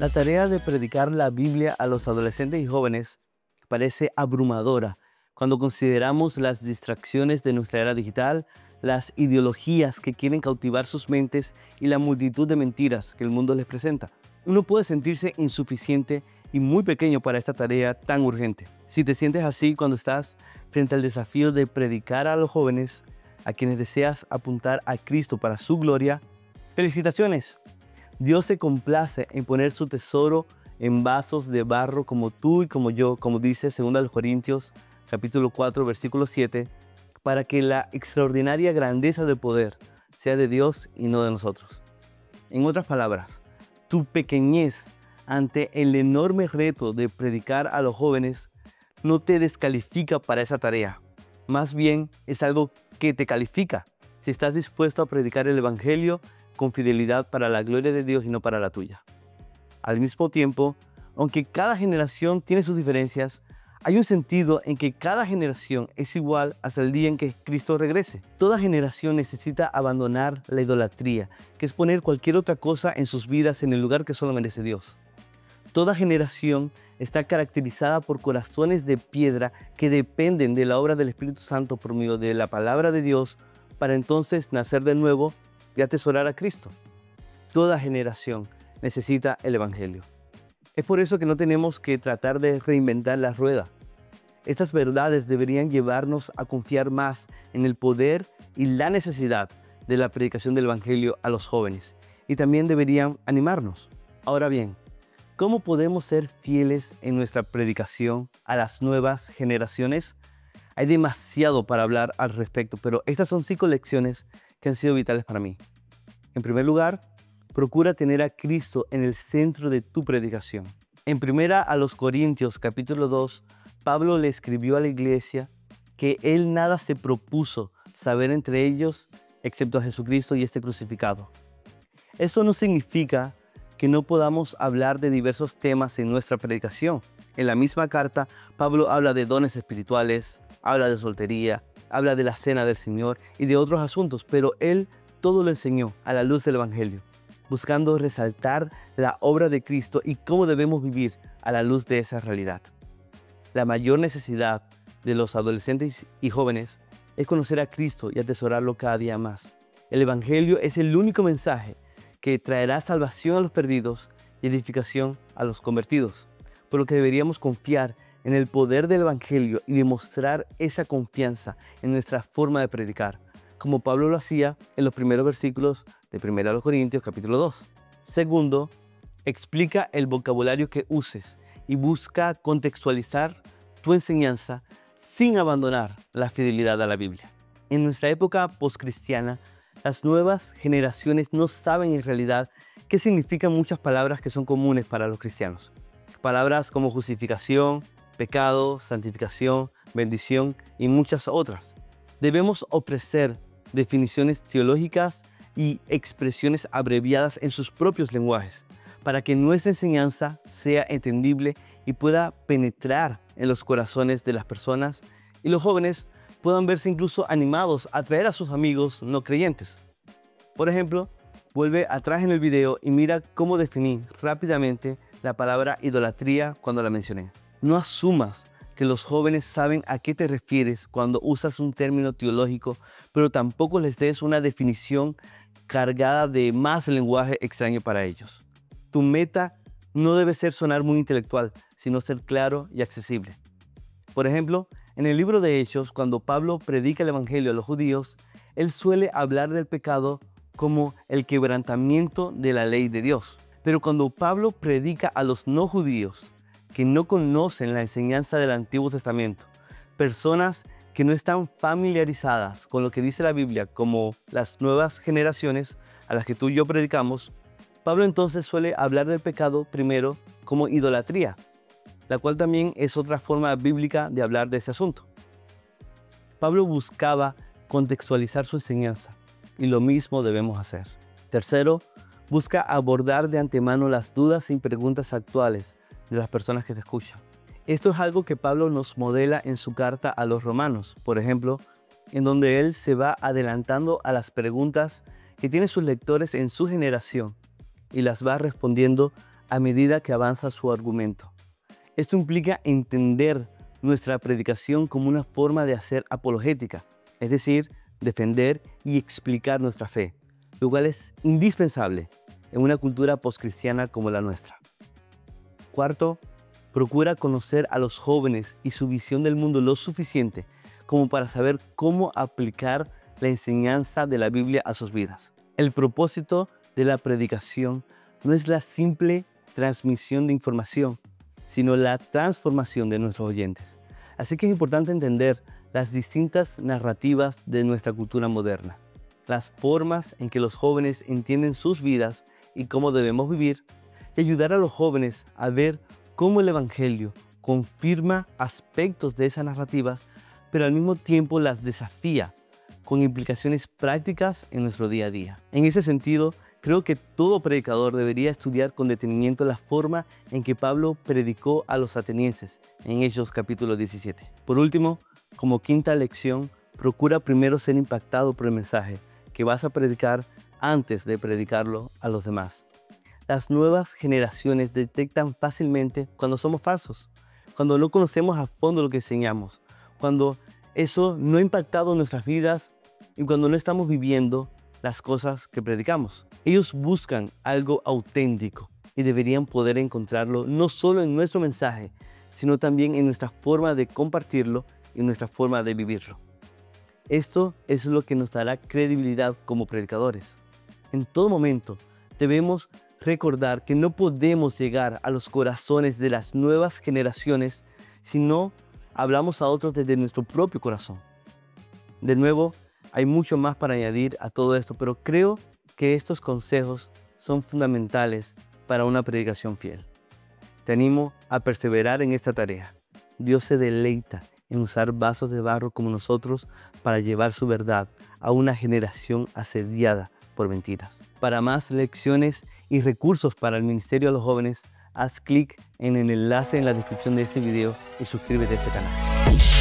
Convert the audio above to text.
La tarea de predicar la Biblia a los adolescentes y jóvenes parece abrumadora cuando consideramos las distracciones de nuestra era digital, las ideologías que quieren cautivar sus mentes y la multitud de mentiras que el mundo les presenta. Uno puede sentirse insuficiente y muy pequeño para esta tarea tan urgente. Si te sientes así cuando estás frente al desafío de predicar a los jóvenes, a quienes deseas apuntar a Cristo para su gloria, ¡felicitaciones! Dios se complace en poner su tesoro en vasos de barro como tú y como yo, como dice 2 Corintios capítulo 4, versículo 7, para que la extraordinaria grandeza del poder sea de Dios y no de nosotros. En otras palabras, tu pequeñez ante el enorme reto de predicar a los jóvenes no te descalifica para esa tarea. Más bien es algo que te califica si estás dispuesto a predicar el Evangelio con fidelidad para la gloria de Dios y no para la tuya. Al mismo tiempo, aunque cada generación tiene sus diferencias, hay un sentido en que cada generación es igual hasta el día en que Cristo regrese. Toda generación necesita abandonar la idolatría, que es poner cualquier otra cosa en sus vidas en el lugar que solo merece Dios. Toda generación está caracterizada por corazones de piedra que dependen de la obra del Espíritu Santo por medio de la palabra de Dios para entonces nacer de nuevo y atesorar a Cristo. Toda generación necesita el Evangelio. Es por eso que no tenemos que tratar de reinventar la rueda. Estas verdades deberían llevarnos a confiar más en el poder y la necesidad de la predicación del Evangelio a los jóvenes, y también deberían animarnos. Ahora bien, ¿cómo podemos ser fieles en nuestra predicación a las nuevas generaciones? Hay demasiado para hablar al respecto, pero estas son 5 lecciones que han sido vitales para mí. En primer lugar, procura tener a Cristo en el centro de tu predicación. En 1 Corintios capítulo 2, Pablo le escribió a la iglesia que él nada se propuso saber entre ellos excepto a Jesucristo y este crucificado. Eso no significa que no podamos hablar de diversos temas en nuestra predicación. En la misma carta, Pablo habla de dones espirituales, habla de soltería, habla de la cena del Señor y de otros asuntos, pero él todo lo enseñó a la luz del Evangelio, buscando resaltar la obra de Cristo y cómo debemos vivir a la luz de esa realidad. La mayor necesidad de los adolescentes y jóvenes es conocer a Cristo y atesorarlo cada día más. El Evangelio es el único mensaje que traerá salvación a los perdidos y edificación a los convertidos, por lo que deberíamos confiar en el poder del Evangelio y demostrar esa confianza en nuestra forma de predicar, como Pablo lo hacía en los primeros versículos de 1 Corintios capítulo 2. Segundo, explica el vocabulario que uses y busca contextualizar tu enseñanza sin abandonar la fidelidad a la Biblia. En nuestra época postcristiana, las nuevas generaciones no saben en realidad qué significan muchas palabras que son comunes para los cristianos. Palabras como justificación, pecado, santificación, bendición y muchas otras. Debemos ofrecer definiciones teológicas y expresiones abreviadas en sus propios lenguajes para que nuestra enseñanza sea entendible y pueda penetrar en los corazones de las personas y los jóvenes puedan verse incluso animados a traer a sus amigos no creyentes. Por ejemplo, vuelve atrás en el video y mira cómo definí rápidamente la palabra idolatría cuando la mencioné. No asumas que los jóvenes saben a qué te refieres cuando usas un término teológico, pero tampoco les des una definición cargada de más lenguaje extraño para ellos. Tu meta no debe ser sonar muy intelectual, sino ser claro y accesible. Por ejemplo, en el libro de Hechos, cuando Pablo predica el Evangelio a los judíos, él suele hablar del pecado como el quebrantamiento de la ley de Dios. Pero cuando Pablo predica a los no judíos, que no conocen la enseñanza del Antiguo Testamento, personas que no están familiarizadas con lo que dice la Biblia, como las nuevas generaciones a las que tú y yo predicamos, Pablo entonces suele hablar del pecado primero como idolatría, la cual también es otra forma bíblica de hablar de ese asunto. Pablo buscaba contextualizar su enseñanza y lo mismo debemos hacer. Tercero, busca abordar de antemano las dudas y preguntas actuales de las personas que te escuchan. Esto es algo que Pablo nos modela en su carta a los romanos, por ejemplo, en donde él se va adelantando a las preguntas que tienen sus lectores en su generación y las va respondiendo a medida que avanza su argumento. Esto implica entender nuestra predicación como una forma de hacer apologética, es decir, defender y explicar nuestra fe, lo cual es indispensable en una cultura postcristiana como la nuestra. Cuarto, procura conocer a los jóvenes y su visión del mundo lo suficiente como para saber cómo aplicar la enseñanza de la Biblia a sus vidas. El propósito de la predicación no es la simple transmisión de información, sino la transformación de nuestros oyentes. Así que es importante entender las distintas narrativas de nuestra cultura moderna, las formas en que los jóvenes entienden sus vidas y cómo debemos vivir, y ayudar a los jóvenes a ver cómo el Evangelio confirma aspectos de esas narrativas, pero al mismo tiempo las desafía con implicaciones prácticas en nuestro día a día. En ese sentido, creo que todo predicador debería estudiar con detenimiento la forma en que Pablo predicó a los atenienses en Hechos capítulo 17. Por último, como quinta lección, procura primero ser impactado por el mensaje que vas a predicar antes de predicarlo a los demás. Las nuevas generaciones detectan fácilmente cuando somos falsos, cuando no conocemos a fondo lo que enseñamos, cuando eso no ha impactado nuestras vidas y cuando no estamos viviendo las cosas que predicamos. Ellos buscan algo auténtico y deberían poder encontrarlo no solo en nuestro mensaje, sino también en nuestra forma de compartirlo y nuestra forma de vivirlo. Esto es lo que nos dará credibilidad como predicadores. En todo momento debemos recordar que no podemos llegar a los corazones de las nuevas generaciones si no hablamos a otros desde nuestro propio corazón. De nuevo, hay mucho más para añadir a todo esto, pero creo que estos consejos son fundamentales para una predicación fiel. Te animo a perseverar en esta tarea. Dios se deleita en usar vasos de barro como nosotros para llevar su verdad a una generación asediada por mentiras. Para más lecciones y recursos para el ministerio a los jóvenes, haz clic en el enlace en la descripción de este video y suscríbete a este canal.